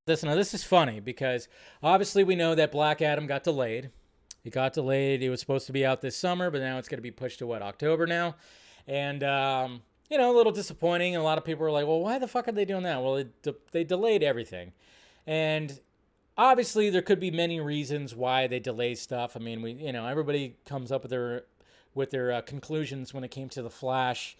this. Now, this is funny because obviously we know that Black Adam got delayed. It got delayed. It was supposed to be out this summer, but now it's going to be pushed to October now. And, a little disappointing. A lot of people were like, well, why the fuck are they doing that? Well, they delayed everything. And obviously there could be many reasons why they delay stuff. I mean, everybody comes up with their conclusions when it came to The Flash,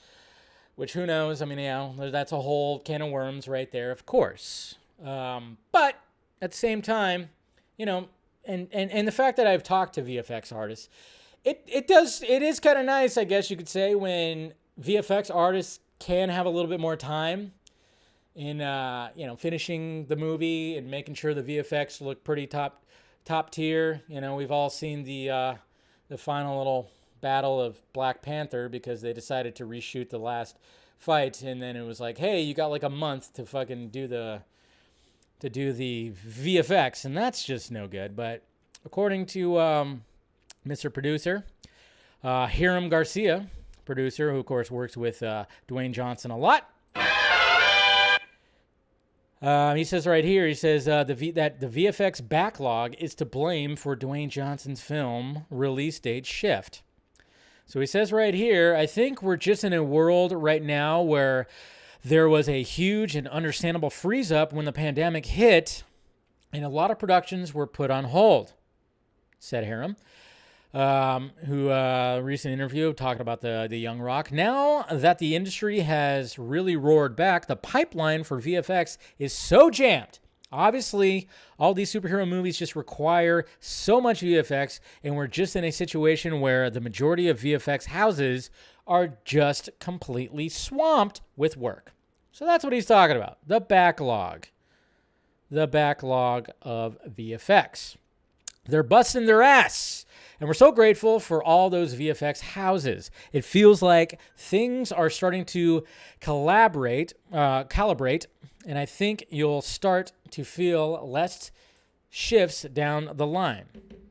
which who knows? I mean, that's a whole can of worms right there, of course. But at the same time, and the fact that I've talked to VFX artists, it is kind of nice, I guess you could say, when VFX artists can have a little bit more time in finishing the movie and making sure the VFX look pretty top tier. We've all seen the final little battle of Black Panther because they decided to reshoot the last fight, and then it was like, hey, you got like a month to fucking do the VFX, and that's just no good. But according to Mr. Producer, Hiram Garcia, producer, who of course works with Dwayne Johnson a lot, he says right here, that the VFX backlog is to blame for Dwayne Johnson's film release date shift. So he says right here, I think we're just in a world right now where there was a huge and understandable freeze up when the pandemic hit, and a lot of productions were put on hold, said Hiram, who recent interview talking about the Young Rock. Now that the industry has really roared back, the pipeline for VFX is so jammed. Obviously, all these superhero movies just require so much VFX, and we're just in a situation where the majority of VFX houses are just completely swamped with work. So that's what he's talking about, the backlog of VFX. They're busting their ass, and we're so grateful for all those VFX houses. It feels like things are starting to calibrate, and I think you'll start to feel less shifts down the line.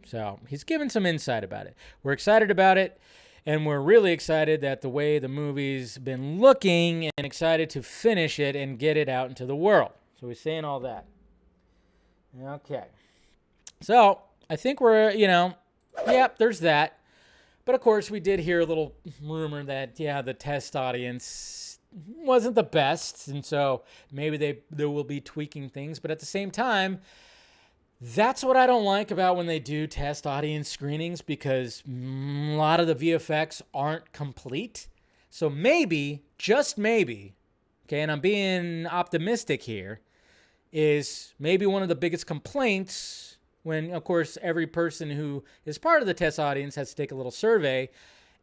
So he's given some insight about it. We're excited about it, and we're really excited that the way the movie's been looking, and excited to finish it and get it out into the world. So he's saying all that. Okay. So I think we're, there's that. But of course, we did hear a little rumor that, the test audience wasn't the best, and so maybe there will be tweaking things. But at the same time, that's what I don't like about when they do test audience screenings, because a lot of the VFX aren't complete. So maybe, just maybe, okay, and I'm being optimistic here, is maybe one of the biggest complaints when, of course, every person who is part of the test audience has to take a little survey,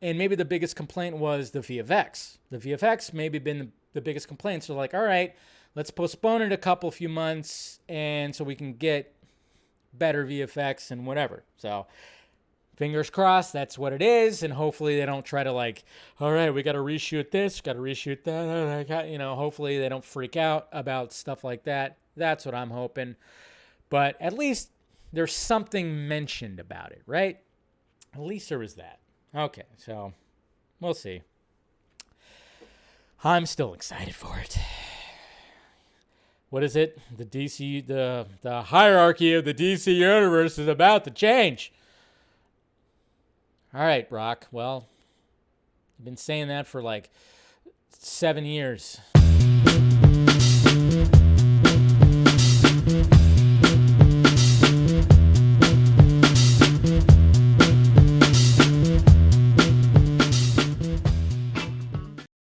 and maybe the biggest complaint was the VFX. The VFX maybe been the biggest complaint. So like, all right, let's postpone it a few months, and so we can get better VFX and whatever. So fingers crossed that's what it is, and hopefully they don't try to like, all right, we got to reshoot this, got to reshoot that. Hopefully they don't freak out about stuff like that. That's what I'm hoping. But at least there's something mentioned about it, right? At least there was that. Okay, so we'll see. I'm still excited for it. What is it? The DC, the hierarchy of the DC universe is about to change. All right, Brock. Well, I've been saying that for like 7 years.